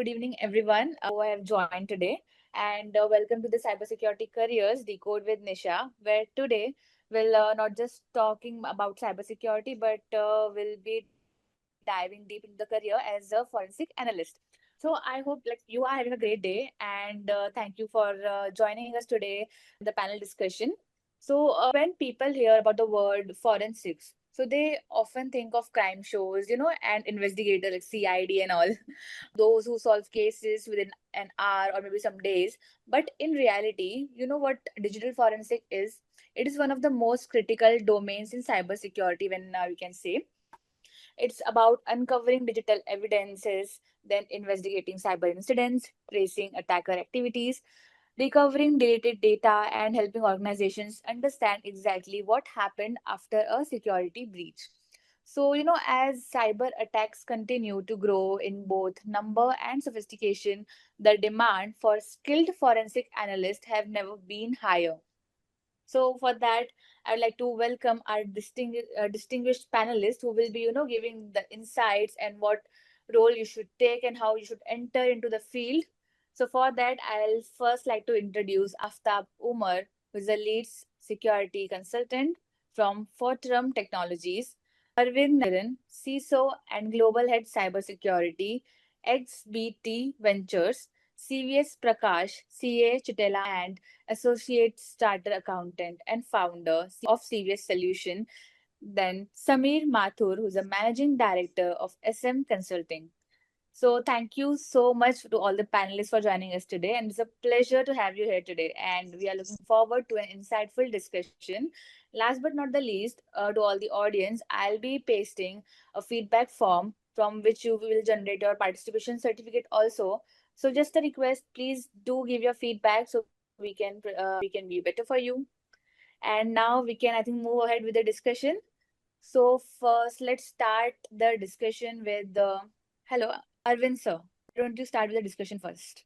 good evening, everyone who have joined today. And welcome to the Cybersecurity Careers Decode with Nisha, where today we'll not just talking about cybersecurity, but we'll be diving deep into the career as a forensic analyst. So I hope like you are having a great day, and thank you for joining us today in the panel discussion. So when people hear about the word forensics, so they often think of crime shows, and investigator like CID and all, those who solve cases within an hour or maybe some days. But in reality, you know what digital forensic is? It is one of the most critical domains in cybersecurity, when we can say. It's about uncovering digital evidences, then investigating cyber incidents, tracing attacker activities, recovering deleted data, and helping organizations understand exactly what happened after a security breach. So, as cyber attacks continue to grow in both number and sophistication, the demand for skilled forensic analysts have never been higher. So for that, I would like to welcome our distinguished panelists who will be, giving the insights and what role you should take and how you should enter into the field. So for that, I'll first like to introduce Aftab Umar, who is a lead security consultant from Fortrum Technologies. Arvind Naran, CISO and Global Head Cybersecurity, XBT Ventures. CVS Prakash, CA Chitela and Associate Starter Accountant and founder of CVS Solution. Then Samir Mathur, who's a Managing Director of SM Consulting. So thank you so much to all the panelists for joining us today. And it's a pleasure to have you here today. And we are looking forward to an insightful discussion. Last but not the least, to all the audience, I'll be pasting a feedback form from which you will generate your participation certificate also. So just a request, please do give your feedback so we can be better for you. And now we can, I think, move ahead with the discussion. So first, let's start the discussion with the hello, Arvind sir. Why don't you start with the discussion first?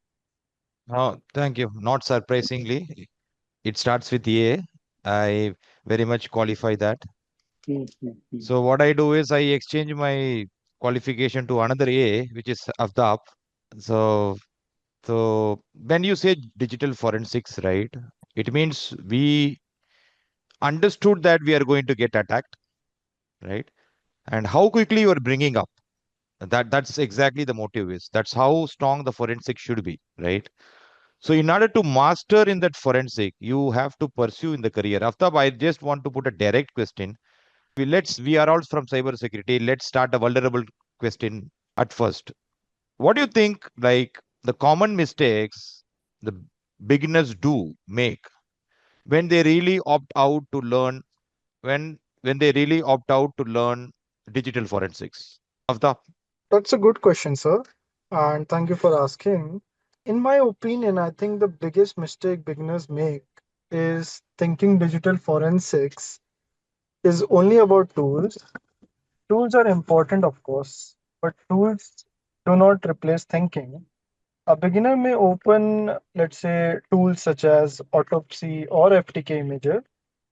Oh, thank you. Not surprisingly, it starts with A. I very much qualify that. So what I do is I exchange my qualification to another A, which is Aftab. So when you say digital forensics, right, it means we understood that we are going to get attacked, right? And how quickly you are bringing up. That's exactly the motive is. That's how strong the forensic should be, right? So in order to master in that forensic, you have to pursue in the career. Aftab, I just want to put a direct question. We are all from cybersecurity. Let's start a vulnerable question at first. What do you think, like the common mistakes the beginners do make when they really opt out to learn when they really opt out to learn digital forensics? Aftab. That's a good question, sir. And thank you for asking. In my opinion, I think the biggest mistake beginners make is thinking digital forensics is only about tools. Tools are important, of course, but tools do not replace thinking. A beginner may open, let's say, tools such as Autopsy or FTK Imager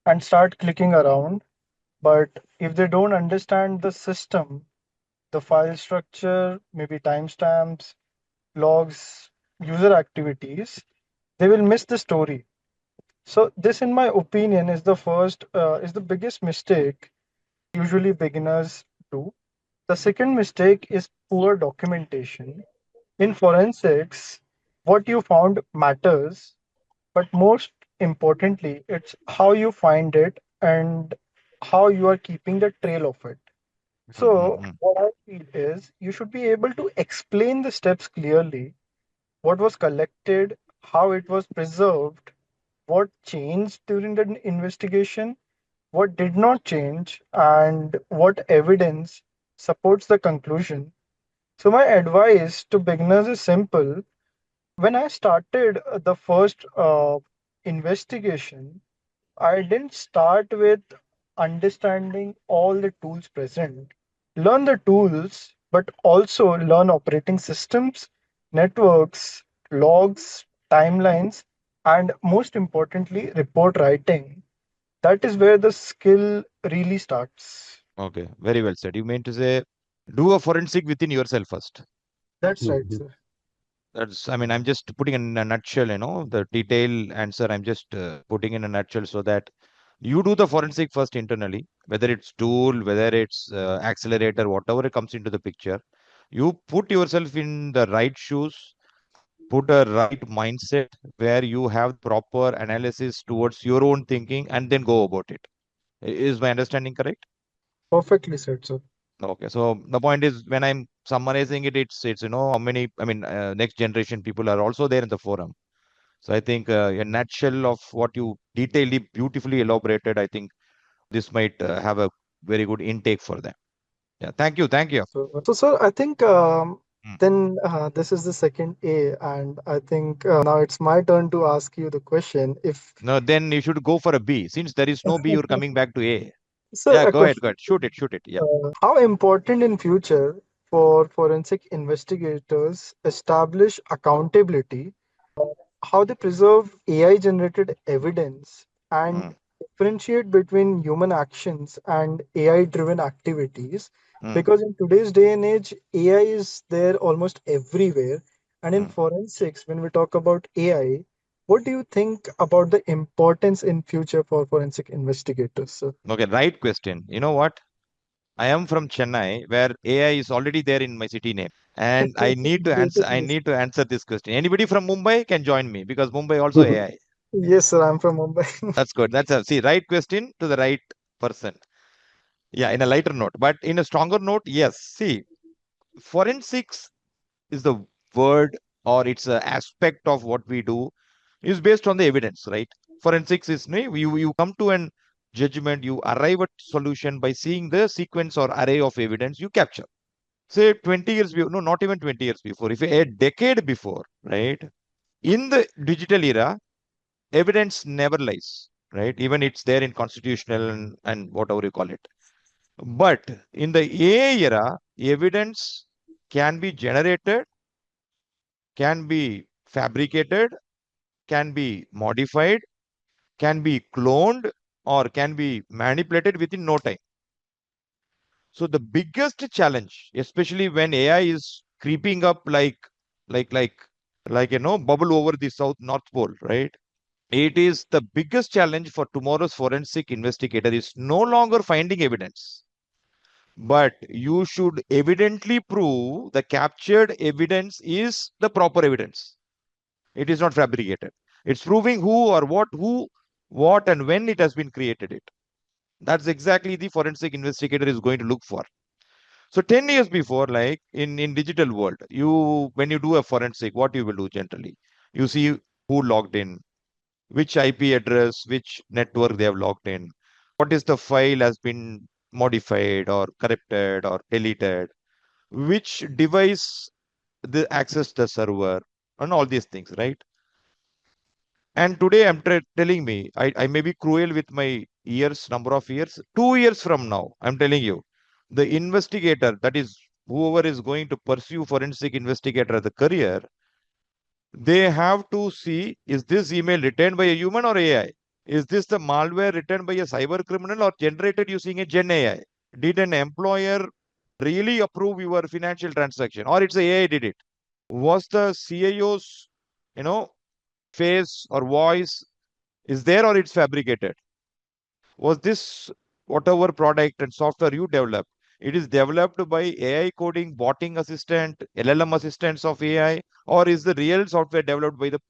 and start clicking around. But if they don't understand the system, the file structure, maybe timestamps, logs, user activities, they will miss the story. So this, in my opinion, is the biggest mistake usually beginners do. The second mistake is poor documentation. In forensics, what you found matters, but most importantly, it's how you find it and how you are keeping the trail of it. So, Mhm. what I feel is you should be able to explain the steps clearly, what was collected, how it was preserved, what changed during the investigation, what did not change, and what evidence supports the conclusion. So, my advice to beginners is simple. When I started the first investigation, I didn't start with understanding all the tools present. Learn the tools, but also learn operating systems, networks, logs, timelines, and most importantly, report writing. That is where the skill really starts. Okay, very well said. You mean to say do a forensic within yourself first. That's right, sir. That's, I mean, I'm just putting in a nutshell, the detailed answer. I'm just putting in a nutshell so that you do the forensic first internally, whether it's tool, whether it's accelerator, whatever it comes into the picture. You put yourself in the right shoes, put a right mindset where you have proper analysis towards your own thinking and then go about it. Is my understanding correct? Perfectly said, sir. Okay, so the point is when I'm summarizing it, it's how many, I mean, next generation people are also there in the forum. So I think a nutshell of what you detailedly, beautifully elaborated, I think this might have a very good intake for them. Yeah, thank you, thank you. So, sir, I think Mm. then this is the second A, and I think now it's my turn to ask you the question. If No, then you should go for a B. Since there is no B, you're coming back to A. sir, Yeah, a question. go ahead, shoot it, shoot it. Yeah. How important in future for forensic investigators establish accountability, how they preserve AI generated evidence and Mm, differentiate between human actions and AI driven activities? mm, Because in today's day and age, AI is there almost everywhere. And in mm. forensics, when we talk about AI, what do you think about the importance in future for forensic investigators, sir? Okay, right question. You know what? I am from Chennai, where AI is already there in my city name. And I need to Great answer, to I know, sir. need to answer this question. Anybody from Mumbai can join me because Mumbai also AI. Yes, sir, I'm from Mumbai. That's good. That's a see, right question to the right person. Yeah, in a lighter note. But in a stronger note, yes. See, forensics is the word or it's an aspect of what we do is based on the evidence, right? Forensics is you come to an judgment, you arrive at solution by seeing the sequence or array of evidence you capture. Say 20 years before, no, not even 20 years before, if a decade before, right? In the digital era, evidence never lies, right? Even it's there in constitutional and whatever you call it. But in the AI era, evidence can be generated, can be fabricated, can be modified, can be cloned, or can be manipulated within no time. So the biggest challenge, especially when AI is creeping up like like bubble over the south north pole, right? It is the biggest challenge for tomorrow's forensic investigator is no longer finding evidence, but you should evidently prove the captured evidence is the proper evidence. It is not fabricated. It's proving who, what, and when it has been created. It. That's exactly the forensic investigator is going to look for. So 10 years before, like in digital world, you when you do a forensic, what you will do generally, you see who logged in, which IP address, which network they have logged in, what is the file has been modified or corrupted or deleted, which device the access the server, and all these things, right? And today I'm telling me, I may be cruel with my years, number of years. 2 years from now, I'm telling you, the investigator, that is whoever is going to pursue forensic investigator as a career, they have to see, is this email written by a human or AI? Is this the malware written by a cyber criminal or generated using a Gen AI? Did an employer really approve your financial transaction or it's a AI did it? Was the CIO's, you know, face or voice is there or it's fabricated? Was this whatever product and software you developed? It is developed by AI coding, botting assistant, LLM assistants of AI, or is the real software developed by the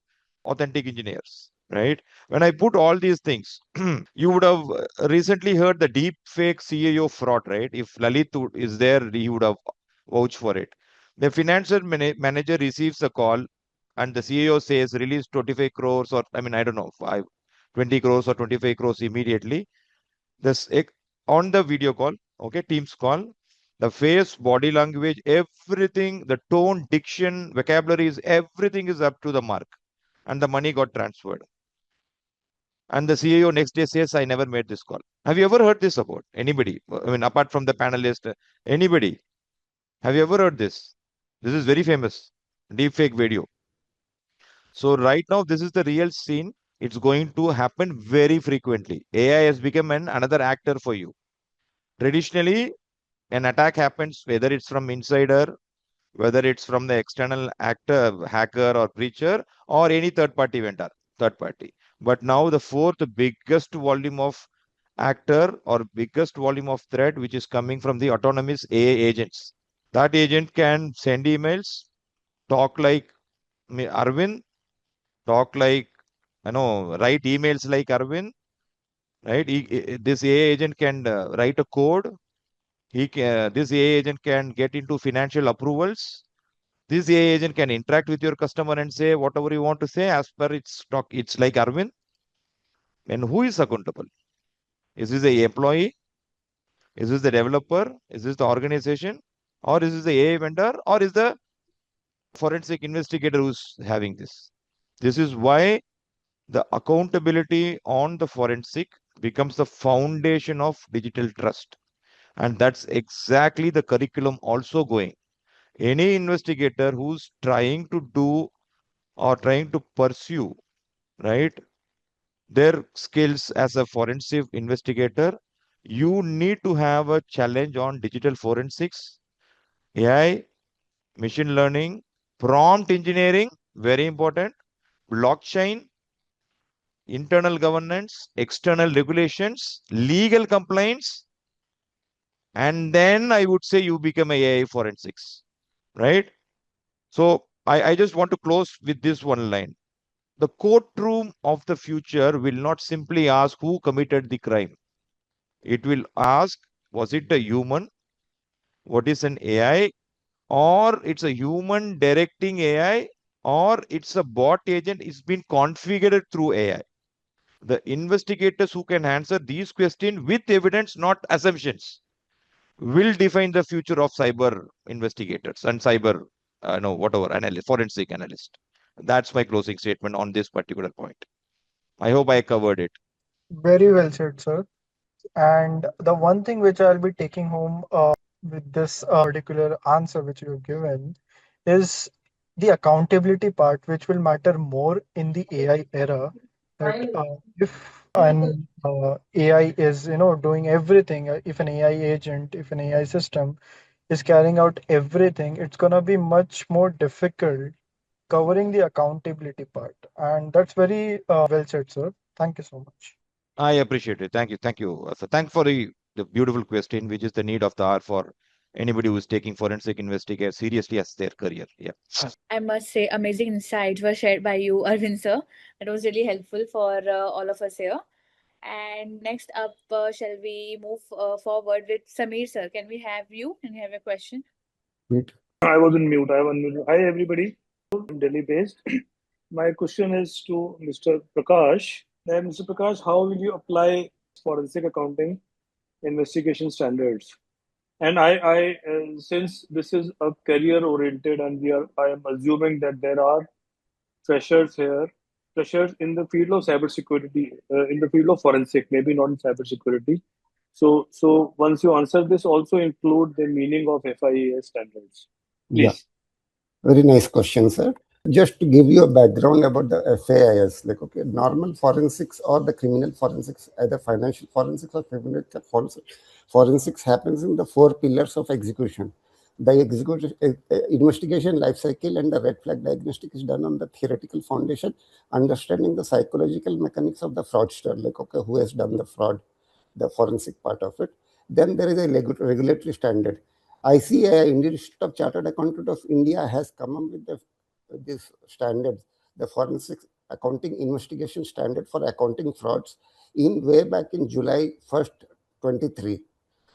authentic engineers? Right? When I put all these things, you would have recently heard the deep fake CAO fraud, right? If Lalit is there, he would have vouched for it. The financial manager receives a call and the CEO says release 25 crores or I mean, I don't know, 20 crores or 25 crores immediately. This on the video call, okay, Teams call, the face, body language, everything, the tone, diction, vocabularies, everything is up to the mark. And the money got transferred. And the CEO next day says, I never made this call. Have you ever heard this about anybody? I mean, apart from the panelist, anybody? Have you ever heard this? This is very famous. Deepfake video. So right now, this is the real scene. It's going to happen very frequently. AI has become another actor for you. Traditionally, an attack happens, whether it's from insider, whether it's from the external actor, hacker or breacher, or any third-party vendor, third party. But now the fourth biggest volume of actor or biggest volume of threat, which is coming from the autonomous AI agents. That agent can send emails, talk like Arvind, talk like, write emails like Arvind, right? This AI agent can write a code. This AI agent can get into financial approvals. This AI agent can interact with your customer and say whatever you want to say as per its talk. It's like Arvind. And who is accountable? Is this the employee? Is this the developer? Is this the organization? Or is this the AI vendor? Or is the forensic investigator who's having this? This is why the accountability on the forensic becomes the foundation of digital trust. And that's exactly the curriculum also going. Any investigator who's trying to do or trying to pursue, right, their skills as a forensic investigator, you need to have a challenge on digital forensics, AI, machine learning, prompt engineering, very important, blockchain, internal governance, external regulations, legal compliance, and then I would say you become a AI forensics, right? So I just want to close with this one line. The courtroom of the future will not simply ask who committed the crime. It will ask, was it a human? What is an AI? Or it's a human directing AI? Or it's a bot agent is been configured through AI? The investigators who can answer these questions with evidence, not assumptions, will define the future of cyber investigators and cyber, no, whatever, analyst, forensic analyst. That's my closing statement on this particular point. I hope I covered it. Very well said, sir. And the one thing which I'll be taking home with this particular answer which you have given is the accountability part, which will matter more in the AI era. That if an AI is, doing everything, if an AI agent, if an AI system is carrying out everything, it's gonna be much more difficult covering the accountability part. And that's very well said, sir. Thank you so much. I appreciate it. Thank you. Thank you. So thank for the beautiful question, which is the need of the hour for anybody who is taking forensic investigation seriously as their career. Yeah. I must say, amazing insights were shared by you, Arvind sir. That was really helpful for all of us here. And next up, shall we move forward with Samir sir? Can we have you? Can we have a question? Wait. I was on mute. I was on mute. Hi, everybody. I'm Delhi based. My question is to Mr. Prakash. Mr. Prakash, how will you apply forensic accounting investigation standards? And since this is a career oriented, and I am assuming that there are freshers here, freshers in the field of cybersecurity, in the field of forensic, maybe not in cybersecurity. So once you answer this, also include the meaning of FIAS standards, Yeah, please. very nice question, sir. Just to give you a background about the FAIS, like, okay, normal forensics or the criminal forensics, either financial forensics or criminal forensics happens in the four pillars of execution. The execution, investigation life cycle and the red flag diagnostic is done on the theoretical foundation, understanding the psychological mechanics of the fraudster, like, okay, who has done the fraud, the forensic part of it. Then there is a regulatory standard. ICAI, Indian Institute of Chartered Accountants of India, has come up with this standard, the Forensic Accounting Investigation Standard for Accounting Frauds, in way back in July 1st, 23.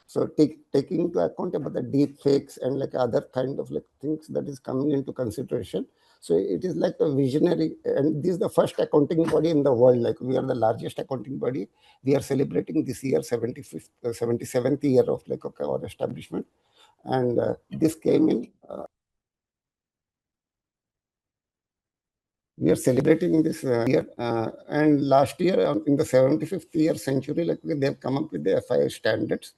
So taking into account about the deep fakes and like other kind of like things that is coming into consideration. So it is like a visionary, and this is the first accounting body in the world. Like we are the largest accounting body. We are celebrating this year 75th, 77th year of like, okay, our establishment. And this came in. We are celebrating this year, and last year in the 75th year century, like they have come up with the FIA standards,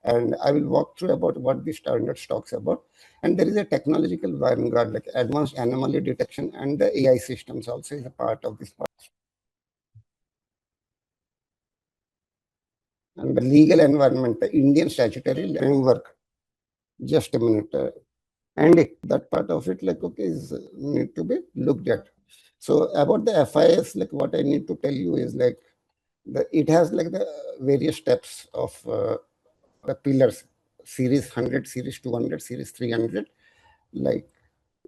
and I will walk through about what the standards talks about. And there is a technological vanguard, like advanced anomaly detection, and the AI systems also is a part of this part. And the legal environment, the Indian statutory framework. Just a minute. And that part of it, like, okay, is need to be looked at. So about the FIS, like what I need to tell you is like it has like the various steps of the pillars, series 100, series 200, series 300. Like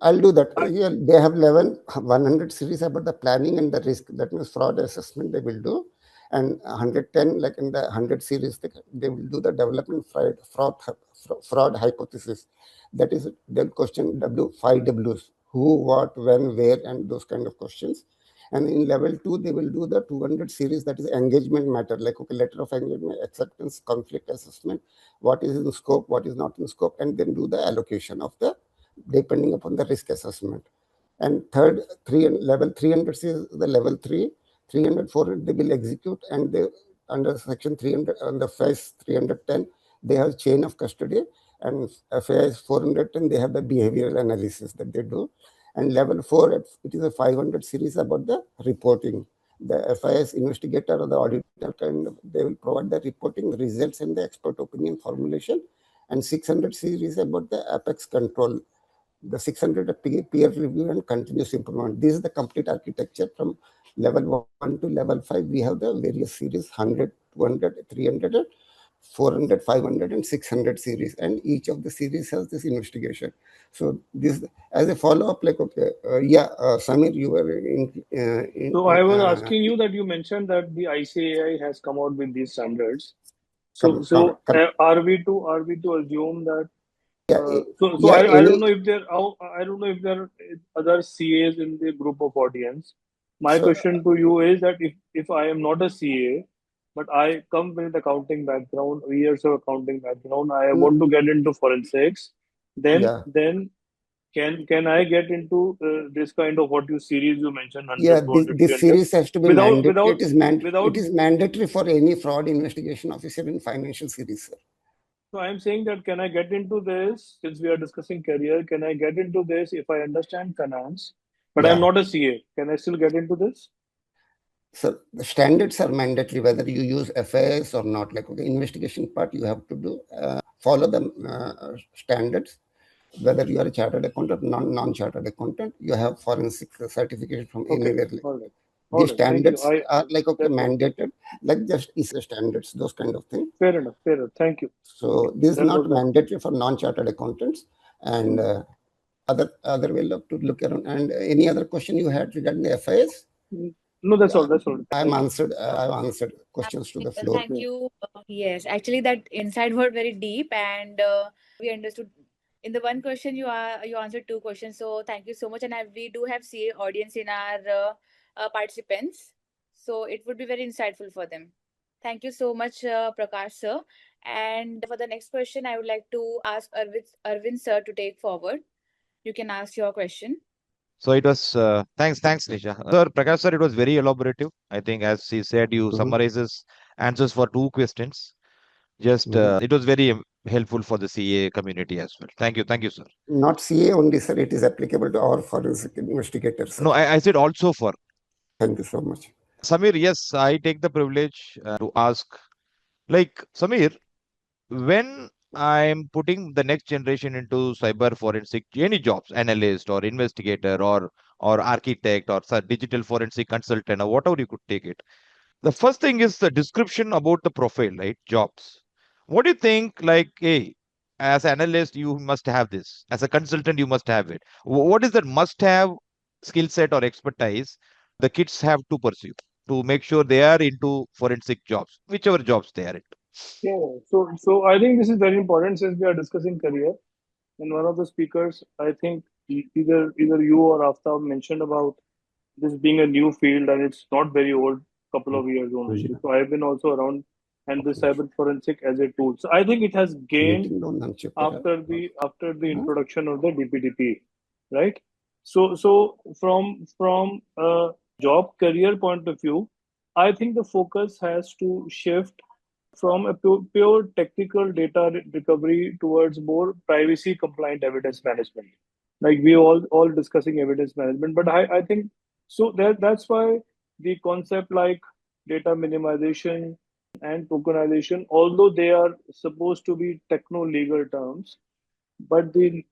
I'll do that. Here they have 100 series about the planning and the risk. That means fraud assessment they will do. And 110, like in the 100 series, they will do the development fraud hypothesis. That is, they'll question 5 Ws: who, what, when, where, and those kind of questions. And in level 2, they will do the 200 series, that is engagement matter, like, okay, letter of engagement, acceptance, conflict assessment, what is in scope, what is not in scope, and then do the allocation of the, depending upon the risk assessment. And third, level 300 is the level 3, 300, 400, they will execute, and they, under section 300, under phase 310, they have chain of custody, and phase 410, they have the behavioral analysis that they do. And level 4, it is a 500 series about the reporting. The FIS investigator or the auditor they will provide the reporting results and the expert opinion formulation. And 600 series about the apex control, the 600 peer review and continuous improvement. This is the complete architecture from level 1 to level 5. We have the various series 100, 200, 300, 400, 500, and 600 series, and each of the series has this investigation. So this, as a follow-up, like, okay, Samir, you were So I was asking you that you mentioned that the ICAI has come out with these standards. So are we to assume that? I don't know if there are other CAs in the group of audience. My question to you is that if I am not a CA, but I come with accounting background, years of accounting background, I want to get into forensics, then can I get into this kind of what you series you mentioned 100, 200, this series has to be mandatory. It is mandatory for any fraud investigation officer in financial series, sir. So I'm saying that can I get into this, since we are discussing career, can I get into this if I understand finance, but I'm not a CA? Can I still get into this? So the standards are mandatory whether you use FIS or not. Like, okay, investigation part you have to do, follow the standards. Whether you are a chartered accountant, non-chartered accountant, you have forensic certification from anywhere. These standards are like, okay, mandated, like just is the standards, those kind of things. Fair enough. Thank you. So this is not mandatory for non-chartered accountants, and other way to look around. And any other question you had regarding the FIS? No, that's all. I've answered questions to the floor. Thank you. Yes, actually, that insight were very deep, and we understood. In the one question, you answered two questions. So thank you so much. And we do have CA audience in our participants, so it would be very insightful for them. Thank you so much, Prakash sir. And for the next question, I would like to ask Arvind sir to take forward. You can ask your question. So it was thanks, Nisha. Sir, Prakash sir, it was very elaborative. I think, as he said, you summarizes answers for two questions. Just it was very helpful for the CA community as well. Thank you, sir. Not CA only, sir. It is applicable to our forensic investigators. No, I said also for. Thank you so much. Samir, yes, I take the privilege to ask, like, Samir, when I'm putting the next generation into cyber forensic, any jobs, analyst or investigator or architect or digital forensic consultant or whatever you could take it. The first thing is the description about the profile, right? Jobs. What do you think? Like, hey, as an analyst, you must have this. As a consultant, you must have it. What is that must-have skill set or expertise the kids have to pursue to make sure they are into forensic jobs, whichever jobs they are into? Yeah. So I think this is very important since we are discussing career. And one of the speakers, I think either you or Aftab mentioned about this being a new field and it's not very old, couple of years only. So I've been also around and the cyber forensic as a tool. So I think it has gained after the introduction of the DPDP, right? So from a job career point of view, I think the focus has to shift from a pure technical data recovery towards more privacy compliant evidence management. Like we all discussing evidence management, but I think so that's why the concept like data minimization and tokenization, although they are supposed to be techno legal terms, But the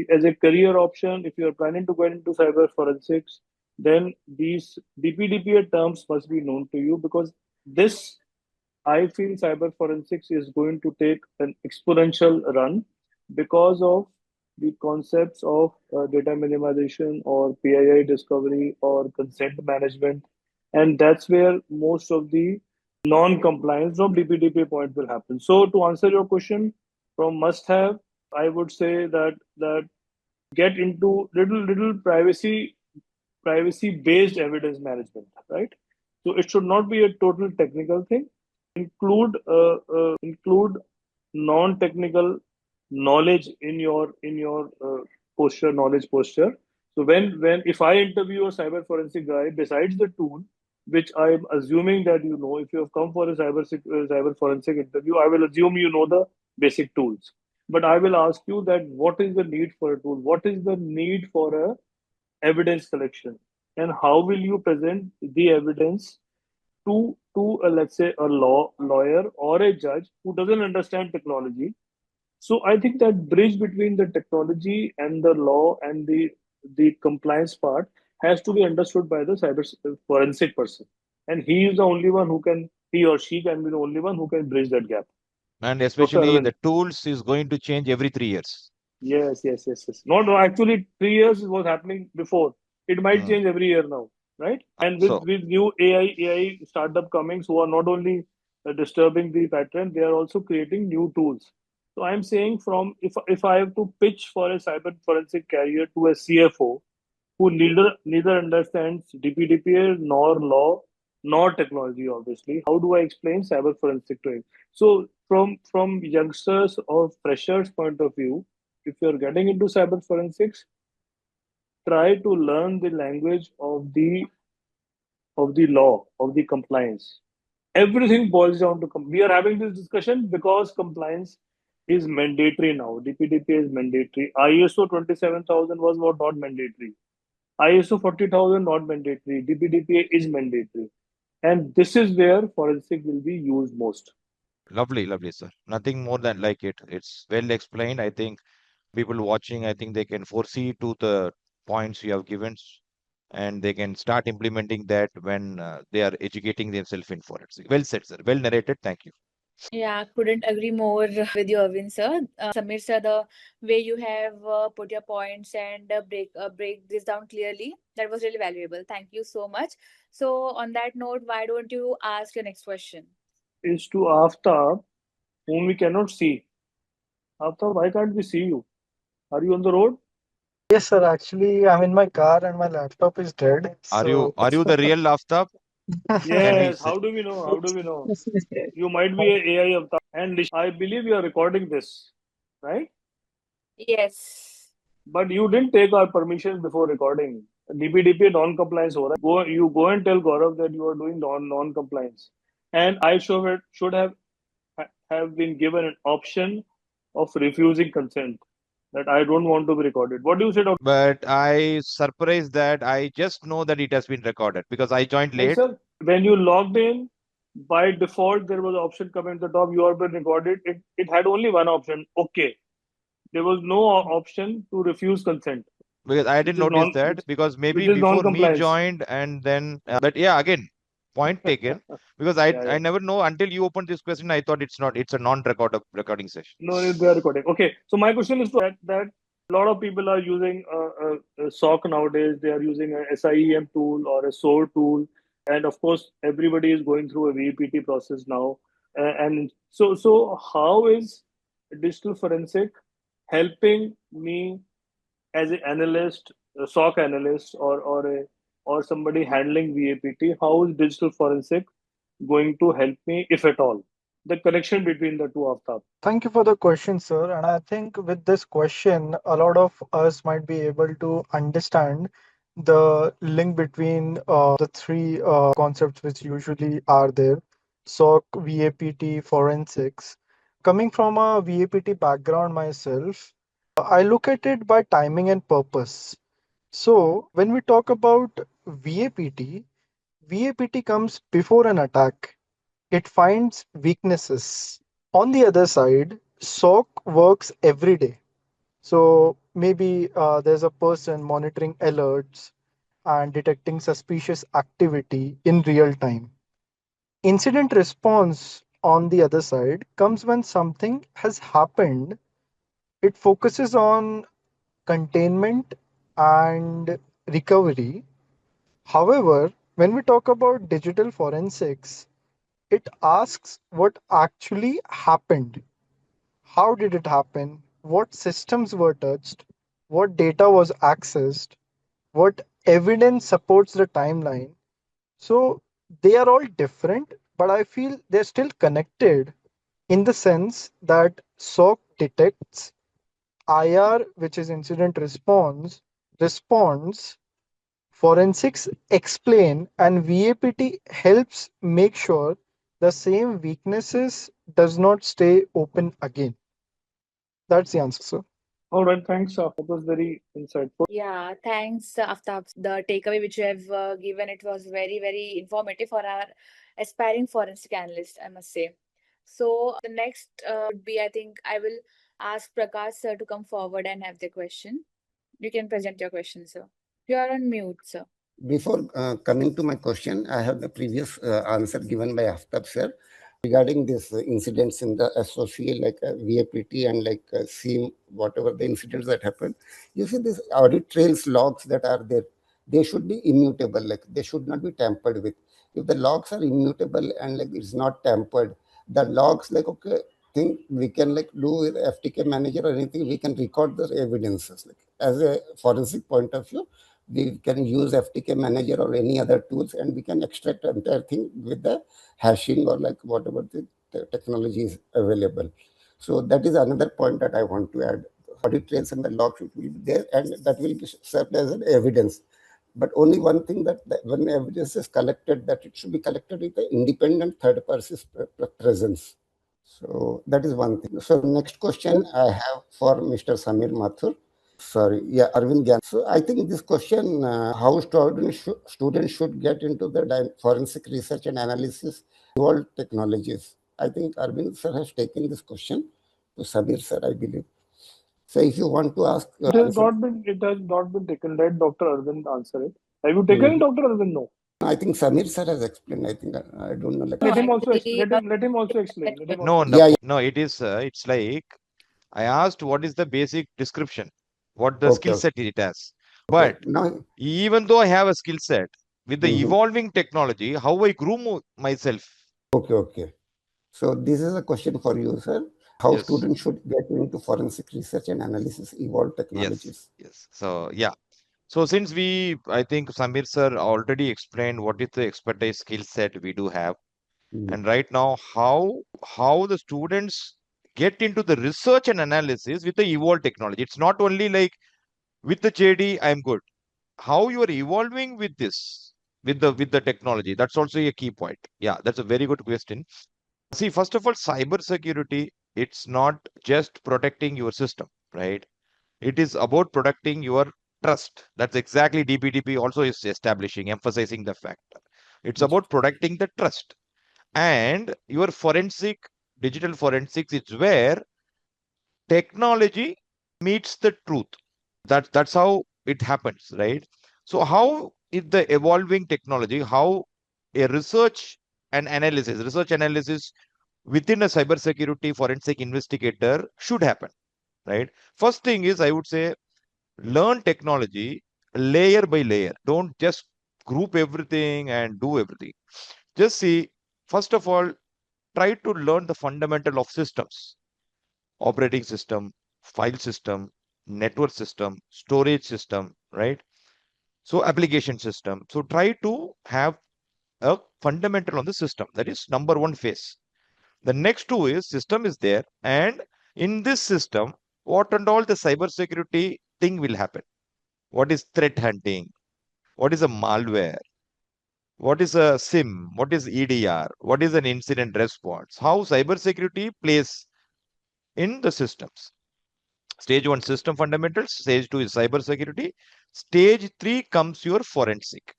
as a career option, if you are planning to go into cyber forensics, then these DPDPA terms must be known to you, because this, I feel, cyber forensics is going to take an exponential run because of the concepts of data minimization or PII discovery or consent management. And that's where most of the non-compliance from DPDP point will happen. So to answer your question, from must have, I would say that get into little privacy based evidence management, right? So it should not be a total technical thing. Include non-technical knowledge in your posture, knowledge posture. So when if I interview a cyber forensic guy, besides the tool, which I'm assuming that you know, if you have come for a cyber forensic interview, I will assume you know the basic tools. But I will ask you that what is the need for a tool? What is the need for a evidence collection? And how will you present the evidence to let's say a lawyer or a judge who doesn't understand technology? So I think that bridge between the technology and the law and the compliance part has to be understood by the cyber forensic person, and he is the only one who can, he or she can be the only one who can bridge that gap. And Dr. especially Arvind. the tools is going to change every 3 years. Yes. No, no, actually 3 years was happening before. It might change every year now, right? And So with new AI startup coming, who are not only disturbing the pattern, they are also creating new tools. So I'm saying, from if I have to pitch for a cyber forensic career to a CFO who neither understands DPDPA nor law nor technology, obviously, how do I explain cyber forensic to him? So from youngsters or freshers point of view, if you're getting into cyber forensics, try to learn the language of the law, of the compliance. Everything boils down to we are having this discussion because compliance is mandatory now. DPDP is mandatory. ISO 27000 was not mandatory. ISO 40000 not mandatory. DPDP is mandatory. And this is where forensic will be used most. lovely, sir. Nothing more than like it. It's well explained. I think people watching, I think they can foresee to the points you have given, and they can start implementing that when they are educating themselves in forensic. Well said, sir. Well narrated. Thank you. Yeah, couldn't agree more with you, Arvind sir. Samir sir, the way you have put your points and break this down clearly, that was really valuable. Thank you so much. So, on that note, why don't you ask your next question? Is to Aftab, whom we cannot see. Aftab, why can't we see you? Are you on the road? Yes, sir. Actually, I'm in my car and my laptop is dead. So, Are you the real Aftab? Can we Yes. How do we know? How do we know? You might be a AI avatar. And I believe you are recording this, right? Yes. But you didn't take our permission before recording. DPDP non-compliance हो रहा है. You go and tell Gaurav that you are doing non-compliance. And I should have been given an option of refusing consent, that I don't want to be recorded. What do you say, Doctor? But I surprised that I just know that it has been recorded because I joined Like, late. sir, when you logged in, by default, there was an option coming at the top, you are being recorded. It had only one option, okay. There was no option to refuse consent, Because I which didn't is notice that because which maybe is before me non-compliance. joined and then but yeah, again, point taken, because I Yeah. never know until you opened this question. I thought it's a non-record recording session. No, they are recording. Okay, so my question is that a lot of people are using a SOC nowadays. They are using a SIEM tool or a SOAR tool, and of course, everybody is going through a VPT process now. And so how is digital forensic helping me as an analyst, a SOC analyst, or somebody handling VAPT? How is digital forensic going to help me, if at all? The connection between the two of them. thank you for the question, sir. And I think with this question, a lot of us might be able to understand the link between the three concepts which usually are there: SOC, VAPT, forensics. Coming from a VAPT background myself, I look at it by timing and purpose. So when we talk about VAPT, VAPT comes before an attack. It finds weaknesses. On the other side, SOC works every day. So maybe there's a person monitoring alerts and detecting suspicious activity in real time. Incident response, on the other side, comes when something has happened. It focuses on containment and recovery. However, when we talk about digital forensics, it asks what actually happened. How did it happen? What systems were touched? What data was accessed? What evidence supports the timeline? So they are all different, but I feel they're still connected in the sense that SOC detects, IR, which is incident response, responds, forensics explain, and VAPT helps make sure the same weaknesses does not stay open again. That's the answer, sir. All right, thanks. That was very insightful. Yeah, thanks, Aftab. The takeaway which you have given, it was very, very informative for our aspiring forensic analyst, I must say. So the next would be, I think I will ask Prakash sir to come forward and have the question. You can present your question, sir. You are on mute, sir. Before coming to my question, I have the previous answer given by Aftab sir regarding these incidents in the SOC, like VAPT and like SEAM, whatever the incidents that happen. You see, these audit trails logs that are there, they should be immutable, like they should not be tampered with. If the logs are immutable and like it's not tampered, the logs, like, okay, think we can like do with FTK manager or anything, we can record the evidences. Like as a forensic point of view, we can use FTK manager or any other tools and we can extract the entire thing with the hashing or like whatever the technology is available. So that is another point that I want to add. Audit trails and the logs will be there and that will be served as an evidence. But only one thing that when evidence is collected, that it should be collected with the independent third person's presence. So that is one thing. So next question I have for Mr. Samir Mathur. Sorry, yeah, Arvind Gyan. So I think this question, how students should get into the forensic research and analysis, evolved technologies. I think Arvind sir has taken this question to Samir sir, I believe. So if you want to ask It has answer, not been. It has not been taken. Let Dr. Arvind answer it. Have you taken it, Mhm. Dr. Arvind? No. I think Samir sir has explained. I think I don't know. Like, No, Let him also. actually, Let him also explain. Let him also No, yeah, no, explain. yeah, no. It is. It's like I asked what is the basic description, what the okay, skill okay, set it has. okay. But Now, even though I have a skill set with the mhm. evolving technology, how I groom myself. Okay, okay. So this is a question for you, sir. How Yes, students should get into forensic research and analysis, evolved yes, technologies. yes. So yeah. So since I think Samir sir already explained what is the expertise skill set we do have, Mhm. and right now how the students get into the research and analysis with the evolved technology. It's not only like with the JD I'm good. How you are evolving with this with the technology. That's also a key point. Yeah, that's a very good question. See, first of all, cybersecurity, it's not just protecting your system, right? It is about protecting your trust. That's exactly DPDP also is establishing, emphasizing the fact. It's about protecting the trust. And your digital forensics is where technology meets the truth. That's how it happens, right? So how is the evolving technology, how a research analysis within a cybersecurity forensic investigator should happen, right? First thing is, I would say, learn technology layer by layer. Don't just group everything and do everything. Just see, first of all, try to learn the fundamental of systems, operating system, file system, network system, storage system, right? So application system. So try to have a fundamental on the system. That is number one phase. The next two is system is there, and in this system, what and all the cybersecurity thing will happen. What is threat hunting? What is a malware? What is a SIM? What is EDR? What is an incident response? How cybersecurity plays in the systems. Stage one, system fundamentals. Stage two is cybersecurity. Stage three comes your forensic,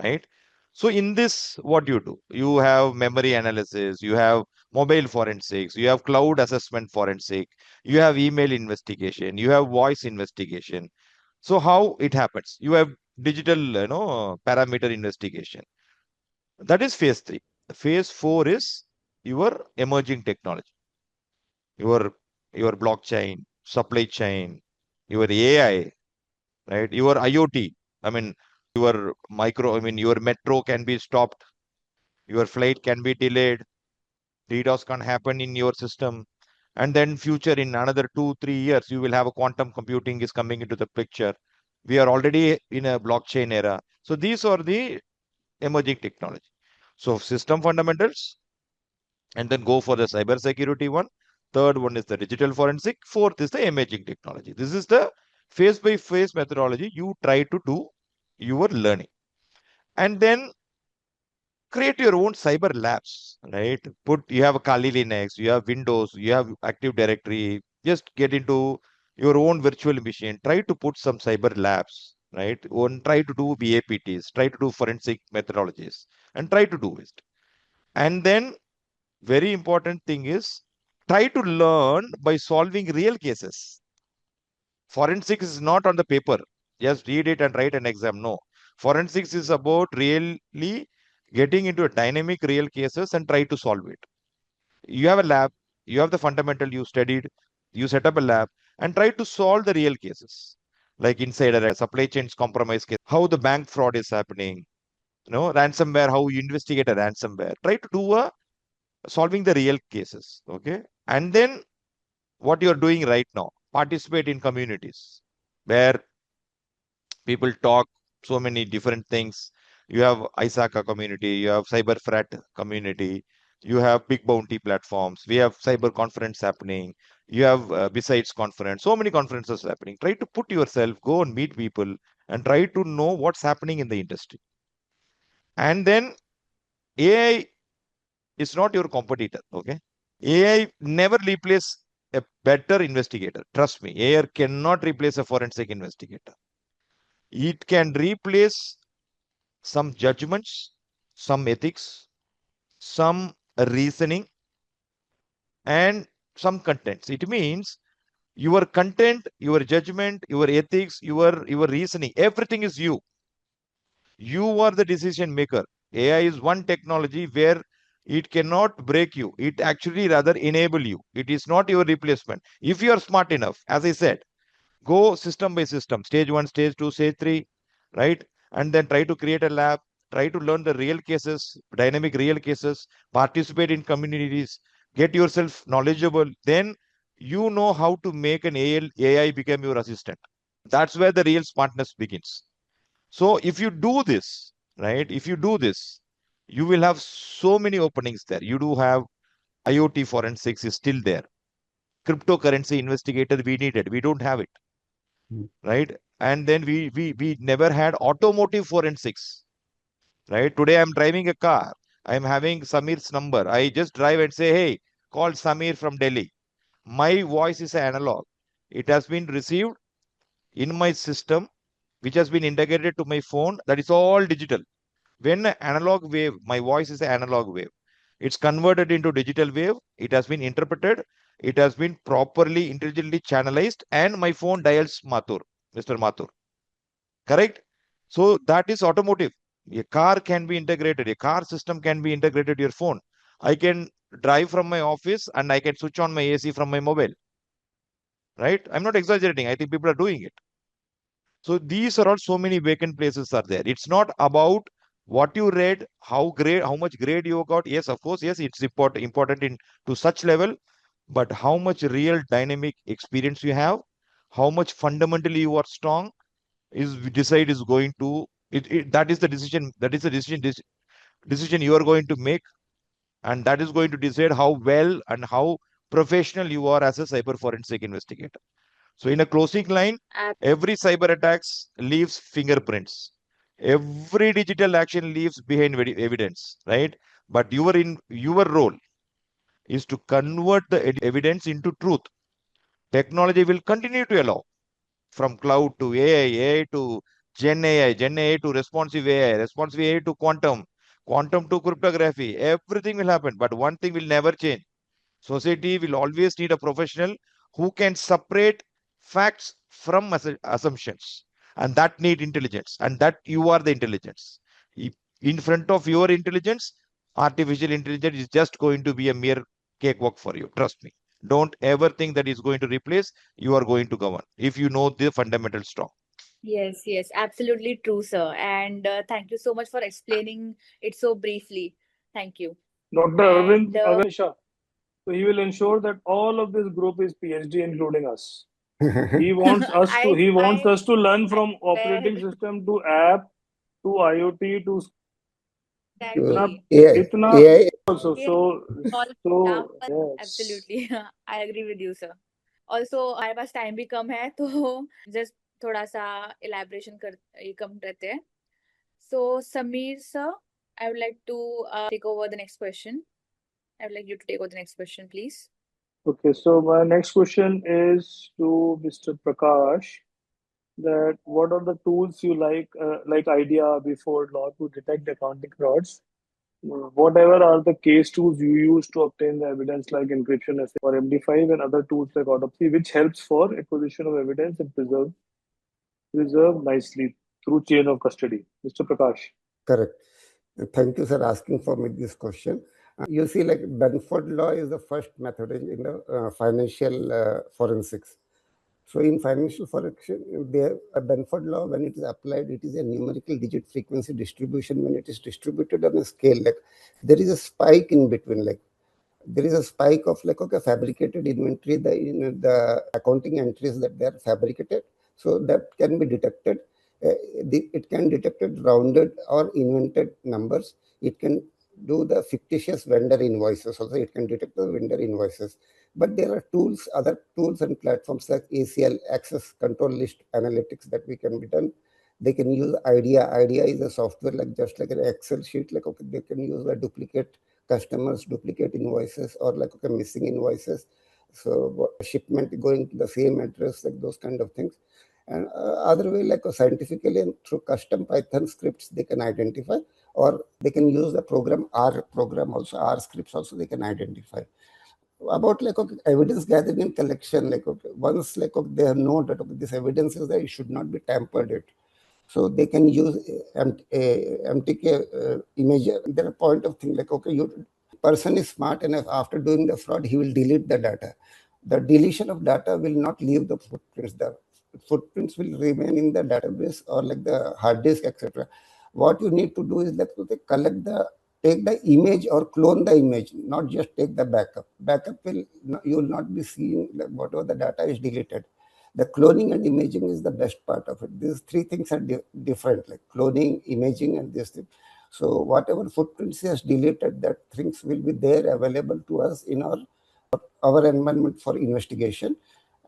right? So in this, what you do? You have memory analysis, you have mobile forensics, you have cloud assessment forensic, you have email investigation, you have voice investigation. So how it happens? You have digital, parameter investigation. That is phase 3. Phase 4 is your emerging technology, your blockchain, supply chain, your AI, right? Your IoT. I mean, your metro can be stopped, your flight can be delayed, DDoS can happen in your system. And then future, in another 2-3 years, you will have a quantum computing is coming into the picture. We are already in a blockchain era. So these are the emerging technology. So system fundamentals, and then go for the cybersecurity one. Third one is the digital forensic. Fourth is the emerging technology. This is the phase by phase methodology you try to do your learning. And then create your own cyber labs, right? You have a Kali Linux, you have Windows, you have Active Directory. Just get into your own virtual machine. Try to put some cyber labs, right? Try to do BAPTs, try to do forensic methodologies, and try to do it. And then very important thing is try to learn by solving real cases. Forensics is not on the paper. Just read it and write an exam. No. Forensics is about really getting into a dynamic real cases and try to solve it. You have a lab, you have the fundamental you studied, you set up a lab and try to solve the real cases. Like insider supply chains compromise case, how the bank fraud is happening, ransomware, how you investigate a ransomware. Try to do a solving the real cases. Okay. And then what you're doing right now, participate in communities where people talk so many different things. You have ISACA community, you have cyber frat community, you have big bounty platforms, we have cyber conference happening, you have besides conference, so many conferences happening. Try to put yourself, go and meet people and try to know what's happening in the industry. And then AI is not your competitor. Okay. AI never replace a better investigator. Trust me, AI cannot replace a forensic investigator. It can replace some judgments, some ethics, some reasoning, and some contents. It means your content, your judgment, your ethics, your reasoning, everything is you. You are the decision maker. AI is one technology where it cannot break you. It actually rather enable you. It is not your replacement. If you are smart enough, as I said, go system by system, stage 1, stage 2, stage 3, right? And then try to create a lab, try to learn the real cases, dynamic real cases, participate in communities, get yourself knowledgeable. Then you know how to make an AI become your assistant. That's where the real smartness begins. So if you do this, right, if you do this, you will have so many openings there. You do have IoT forensics is still there. Cryptocurrency investigator we needed. We don't have it. Right? And then we never had automotive forensics. Right? Today I'm driving a car. I'm having Samir's number. I just drive and say, hey, call Samir from Delhi. My voice is analog. It has been received in my system, which has been integrated to my phone. That is all digital. When analog wave, my voice is an analog wave. It's converted into digital wave. It has been interpreted. It has been properly, intelligently channelized, and my phone dials Mathur, Mr. Mathur. Correct? So that is automotive. A car can be integrated. A car system can be integrated to your phone. I can drive from my office and I can switch on my AC from my mobile. Right? I'm not exaggerating. I think people are doing it. So these are all so many vacant places are there. It's not about what you read, how much grade you got. Yes, of course, yes, it's important in to such level, but how much real dynamic experience you have, how much fundamentally you are strong is going to that is the decision. That is the decision you are going to make, and that is going to decide how well and how professional you are as a cyber forensic investigator. So in a closing line, every cyber attacks leaves fingerprints. Every digital action leaves behind evidence, right? But your role is to convert the evidence into truth. Technology will continue to allow from cloud to AI to Gen AI to responsive AI, responsive AI to quantum to cryptography. Everything will happen, but one thing will never change. Society will always need a professional who can separate facts from assumptions, and that need intelligence, and that you are the intelligence. In front of your intelligence, artificial intelligence is just going to be a mere cakewalk for you. Trust me. Don't ever think that is going to replace. You are going to govern if you know the fundamental strong. Yes, yes, absolutely true, sir. And thank you so much for explaining it so briefly. Thank you. Dr. And Arvind Shah. So he will ensure that all of this group is PhD, including us. He wants us to. He wants us to learn from operating system to app to IoT to exactly. AI. itna AI. also. All So yes. absolutely. I agree with you, sir. Also हमारे पास time भी कम है तो just थोड़ा सा elaboration कर ये कम रहते हैं. So Sameer sir, I would like to take over the next question. I would like you to take over the next question, please. Okay, so my next question is to Mr. Prakash. That what are the tools you like idea before law to detect accounting frauds? Whatever are the case tools you use to obtain the evidence like encryption or MD5 and other tools like autopsy, which helps for acquisition of evidence and preserve nicely through chain of custody. Mr. Prakash. Correct. Thank you, sir, asking for me this question. You see, like Benford law is the first method in the financial forensics. So in financial forensics, a Benford law, when it is applied, it is a numerical digit frequency distribution. When it is distributed on a scale, like there is a spike in between, like there is a spike of like, okay, fabricated inventory, the accounting entries that they are fabricated. So that can be detected. It can detect rounded or invented numbers. It can do the fictitious vendor invoices. Also, it can detect the vendor invoices. But there are tools, other tools and platforms like ACL, Access Control List Analytics, that we can be done. They can use IDEA. IDEA is a software like just like an Excel sheet. Like, okay, they can use a duplicate customers, duplicate invoices, or like, okay, missing invoices. So shipment going to the same address, like those kind of things. And other way, like scientifically and through custom Python scripts, they can identify, or they can use the program R program also, R scripts also they can identify. About like, okay, evidence gathering and collection, like, okay, once like, okay, they know that, okay, this evidence is there, it should not be tampered with. So they can use MTK image. There are point of thing like, okay, person is smart enough, after doing the fraud, he will delete the data. The deletion of data will not leave the footprints. The footprints will remain in the database or like the hard disk, etc. What you need to do is like, okay, take the image or clone the image, not just take the backup. Backup you will not be seeing like whatever the data is deleted. The cloning and imaging is the best part of it. These three things are different, like cloning, imaging, and this thing. So whatever footprints he has deleted, that things will be there available to us in our environment for investigation.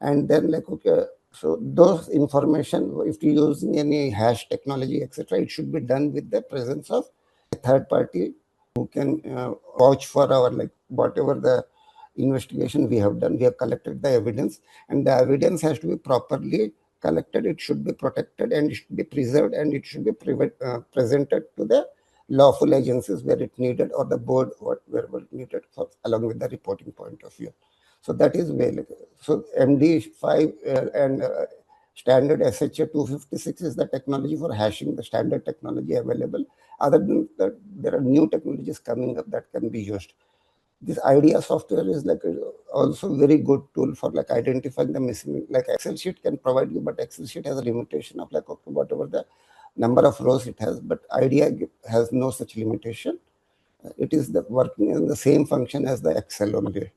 And then like, okay, so those information, if you're using any hash technology, etc., it should be done with the presence of a third party who can vouch for our, like, whatever the investigation we have done. We have collected the evidence, and the evidence has to be properly collected. It should be protected, and it should be preserved, and it should be presented to the lawful agencies where it needed, or the board wherever it needed, along with the reporting point of view. So that is where, like, so MD5 and standard SHA 256 is the technology for hashing, the standard technology available. Other than that, there are new technologies coming up that can be used. This IDEA software is like also very good tool for like identifying the missing. Like Excel sheet can provide you, but Excel sheet has a limitation of like, okay, whatever the number of rows it has, but IDEA has no such limitation. It is working in the same function as the Excel only.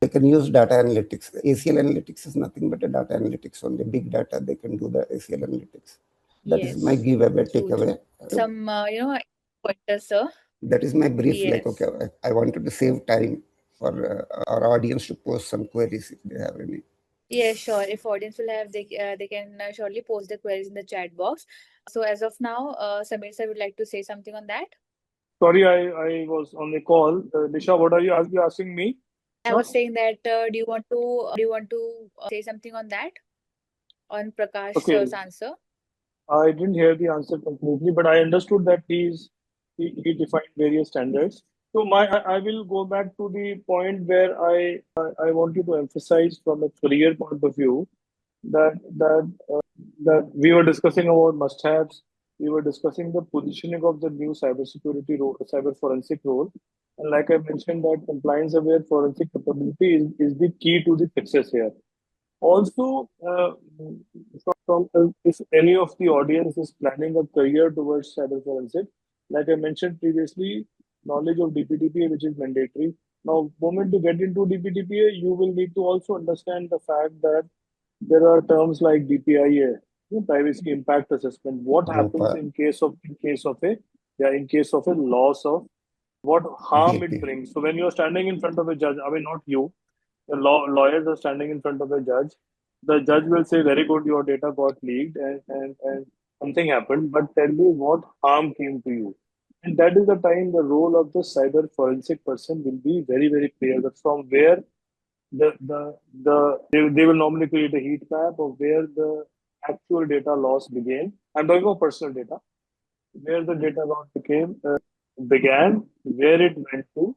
They can use data analytics. ACL analytics is nothing but a data analytics only. Big data, they can do the ACL analytics. That is my giveaway, takeaway. Some, pointers, sir. That is my brief. Yes. Like, okay, I wanted to save time for our audience to post some queries if they have any. Yeah, sure. If audience will have, they can surely post the queries in the chat box. So as of now, Samir sir would like to say something on that. Sorry, I was on the call. Nisha, what are you asking me? I was saying that do you want to say something on that, on Prakash Okay. sir's answer? I didn't hear the answer completely, but I understood that he defined various standards. So I will go back to the point where I want you to emphasize from a career point of view that that we were discussing about must-haves. We were discussing the positioning of the new cybersecurity role, cyber forensic role, and like I mentioned, that compliance-aware forensic capability is the key to the success here. Also, if any of the audience is planning a career towards cyber forensic, like I mentioned previously, knowledge of DPDPA, which is mandatory. Now, moment to get into DPDPA, you will need to also understand the fact that there are terms like DPIA, privacy impact assessment. What happens Rupa, in case of in case of a loss of what harm it DP. brings. So when you're standing in front of a judge, I mean not you, the lawyers are standing in front of a judge. The judge will say, very good, your data got leaked and something happened, but tell me what harm came to you. And that is the time the role of the cyber forensic person will be very, very clear that from where they will normally create a heat map of where the actual data loss began. I'm talking about personal data, where the data loss began, where it went to,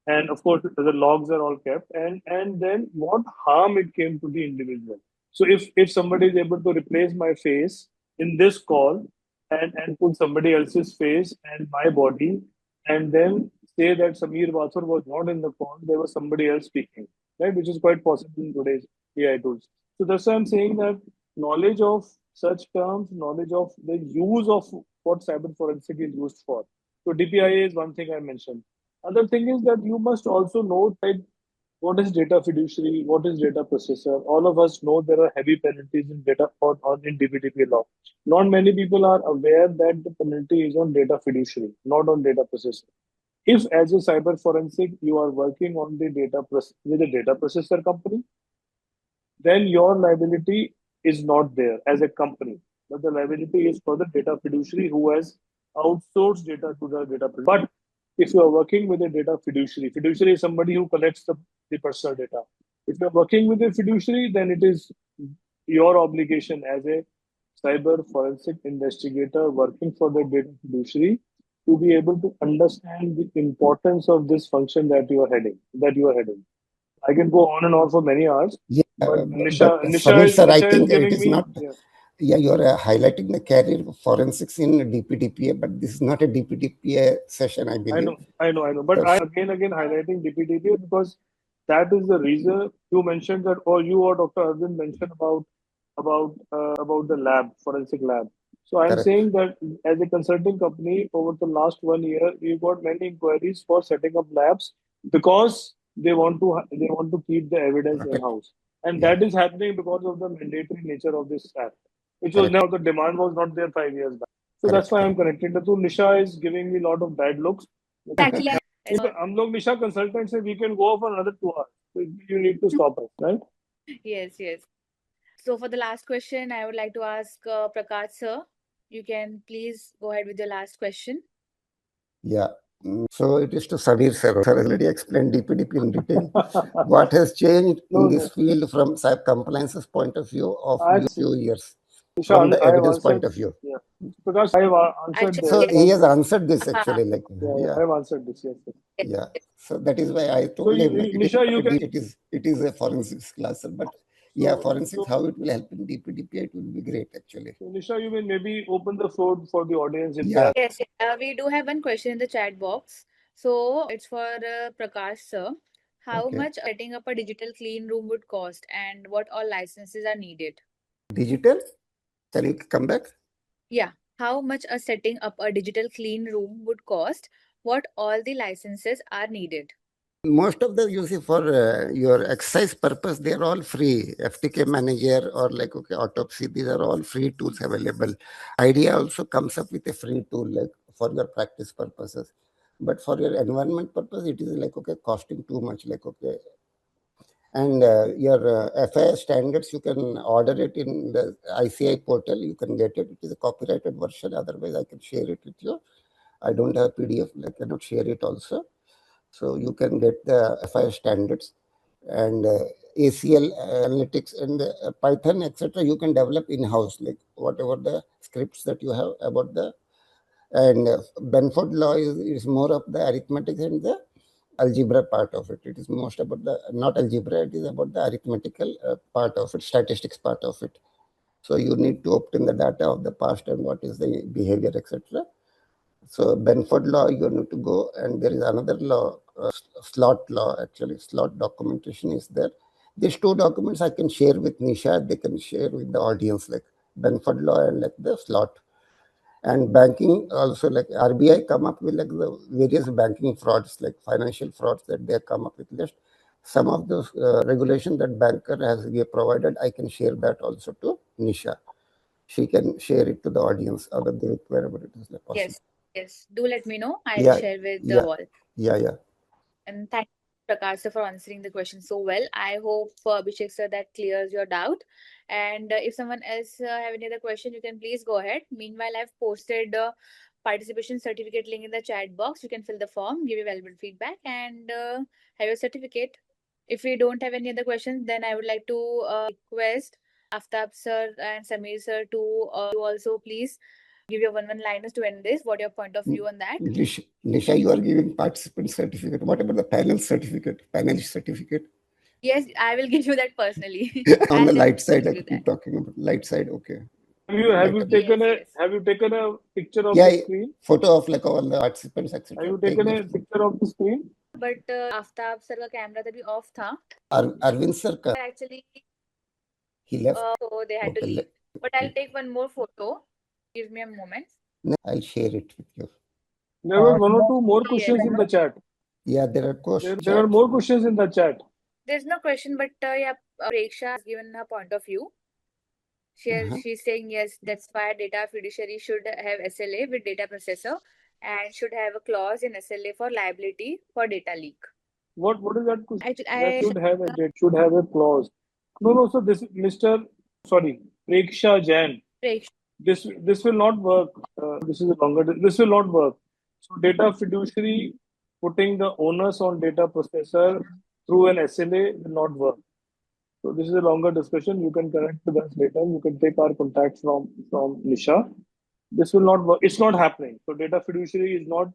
and of course the logs are all kept, and then what harm it came to the individual. So if somebody is able to replace my face in this call and put somebody else's face and my body, and then say that Samir Bathur was not in the call, there was somebody else speaking, right, which is quite possible in today's AI tools. So that's why I'm saying that knowledge of such terms, knowledge of the use of what cyber forensic is used for. So DPIA is one thing I mentioned. Other thing is that you must also know that what is data fiduciary, what is data processor. All of us know there are heavy penalties in data or in DPDP law. Not many people are aware that the penalty is on data fiduciary, not on data processor. If as a cyber forensic you are working on the with a data processor company, then your liability is not there as a company, but the liability is for the data fiduciary who has outsourced data to the data processor. But if you are working with a data fiduciary is somebody who collects the personal data. If you are working with a fiduciary, then it is your obligation as a cyber forensic investigator working for the data fiduciary to be able to understand the importance of this function that you are heading. I can go on and on for many hours, Yeah, but but Samir sir, I Nisha is think it giving is me. not. Yeah, Yeah, you are highlighting the career of forensics in DPDPA, but this is not a DPDPA session, I believe. I know. But So, I again highlighting DPDP because that is the reason you mentioned that, or you or Dr. Arvind mentioned about the lab, forensic lab. So I'm correct. saying that as a consulting company, over the last 1 year, we've got many inquiries for setting up labs because they want to keep the evidence in Protect. house, and Yeah, that is happening because of the mandatory nature of this act, which was correct. now the demand was not there 5 years back. So that's Correct. why I'm Correct. connecting the two. Nisha is giving me a lot of bad looks. Exactly. हम लोग निशा consultants से we can go for another 2 hours. So you need to stop us, right? Yes, yes. So for the last question, I would like to ask Prakash sir. You can please go ahead with your last question. Yeah. So it is to Samir sir. Sir already explained DPDP in detail. What has changed in No, this field from cyber compliance's point of view of actually, few years, Nisha, from the I have evidence point answered. of view? Yeah, Prakash, I have answered Actually, there. So yes. he But has answered this Uh, actually, like, yeah, I yeah. have answered this. Yes. yes, Yeah, so that is why I So told him like Nisha, you can. it is a forensics class, sir, but yeah, forensics So how it will help in DPDP, it will be great actually. Nisha, you may maybe open the floor for the audience if they Yeah, have. yes. We do have one question in the chat box. So it's for Prakash sir. How okay. much setting up a digital clean room would cost, and what all licenses are needed? Digital, can you come back? Yeah. How much a setting up a digital clean room would cost? What all the licenses are needed? Most of the you see for your exercise purpose, they are all free. FTK manager or like okay, autopsy, these are all free tools available. Idea also comes up with a free tool like for your practice purposes. But for your environment purpose, it is like okay, costing too much. Like okay, and your FIS standards, you can order it in the ICI portal. You can get it. It is a copyrighted version. Otherwise, I can share it with you. I don't have PDF. I cannot share it also. So you can get the FIS standards and ACL analytics and Python, etc. You can develop in-house, like whatever the scripts that you have about the And Benford law is more of the arithmetic and the algebra part of it. It is most about the, not algebra, it is about the arithmetical part of it, statistics part of it. So you need to obtain the data of the past and what is the behavior, etc. So Benford law, you need to go, and there is another law, slot law, actually. Slot documentation is there. These two documents I can share with Nisha, they can share with the audience, like Benford law and like the slot. And banking also, like RBI come up with like the various banking frauds, like financial frauds that they come up with list. Some of those regulation that banker has provided, I can share that also to Nisha. She can share it to the audience or wherever it is possible. Yes, yes. Do let me know. I'll Yeah, share with yeah, all. yeah. And thank you, Prakash sir, for answering the question so well. I hope, Abhishek sir, that clears your doubt. And if someone else have any other question, you can please go ahead. Meanwhile, I've posted participation certificate link in the chat box. You can fill the form, give your valuable feedback, and have your certificate. If we don't have any other questions, then I would like to request Aftab sir and Samir sir to you also please give your one-liners to end this. What your point of view on that? Nisha, you are giving participant certificate. What about the panel certificate? Panelist certificate? Yes, I will give you that personally. On I'll the light side, definitely I do keep that. talking about light side. Okay. Have you taken Yes, yes. have you taken a picture of Yeah, the screen? photo of like all the participants, Have etc. you Take taken the a picture of the screen? But Aftab sir का camera तभी of था. Arvind sir ka, Actually, he left. so they had to Okay, leave. But I'll take one more photo. Give me a moment. I'll share it with you. There were one or No, two more Yes. questions in the chat. Yeah, there are questions. There are more questions in the chat. There's no question, but yeah, Preksha has given her point of view. She's saying yes, that's why data fiduciary should have SLA with data processor and should have a clause in SLA for liability for data leak. What is that question? Actually, Should have a clause. No. So this Mr. Sorry, Preksha Jain. Preksha. This will not work. This is a longer. This will not work. So data fiduciary putting the onus on data processor through an SLA will not work. So this is a longer discussion. You can connect with us later. You can take our contact from Nisha. This will not work. It's not happening. So data fiduciary is not.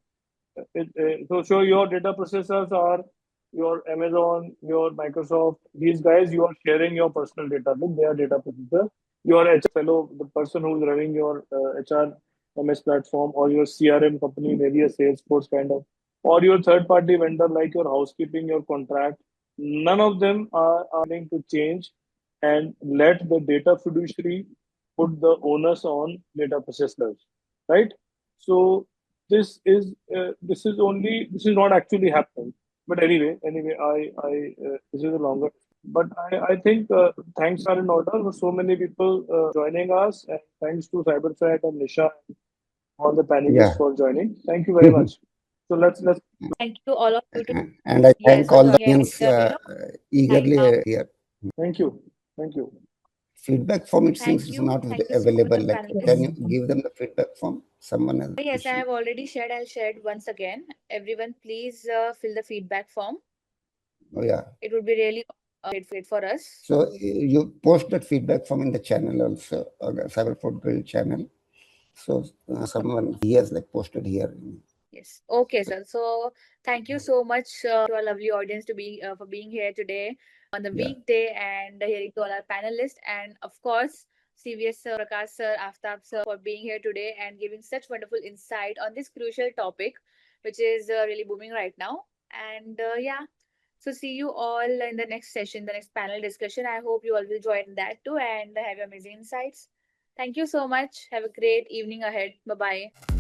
So your data processors are your Amazon, your Microsoft. These guys, you are sharing your personal data with their data processor. Your HR fellow, the person who is running your HR MS platform or your CRM company, maybe a Salesforce kind of, or your third party vendor like your housekeeping, your contract. None of them are willing to change and let the data fiduciary put the onus on data processors, right? So this is not actually happening. But anyway, I this is a longer. But I think thanks are in order for so many people joining us, and thanks to Cybersec and Nisha and all the panelists for joining. Thank you very much. So let's Thank you all of you too. And I Yes, thank for all the joining audience and eagerly now. here. thank you. Feedback form, it seems, Thank is you. not Thank you so available. much, Like, can you panelists. give them the feedback form? Someone has Yes, I issued. have already shared. I'll share it once again. Everyone, please fill the feedback form. Oh yeah. It would be really great for us. So you post that feedback form in the channel also, the Cyberport Grill channel. So someone he has like posted here. Yes. Okay, sir. So thank you so much to our lovely audience to be for being here today on the weekday and hearing to all our panelists, and of course CVS sir, Prakash sir, Aftab sir for being here today and giving such wonderful insight on this crucial topic, which is really booming right now. And yeah, so see you all in the next session, the next panel discussion. I hope you all will join that too and have your amazing insights. Thank you so much. Have a great evening ahead. Bye bye.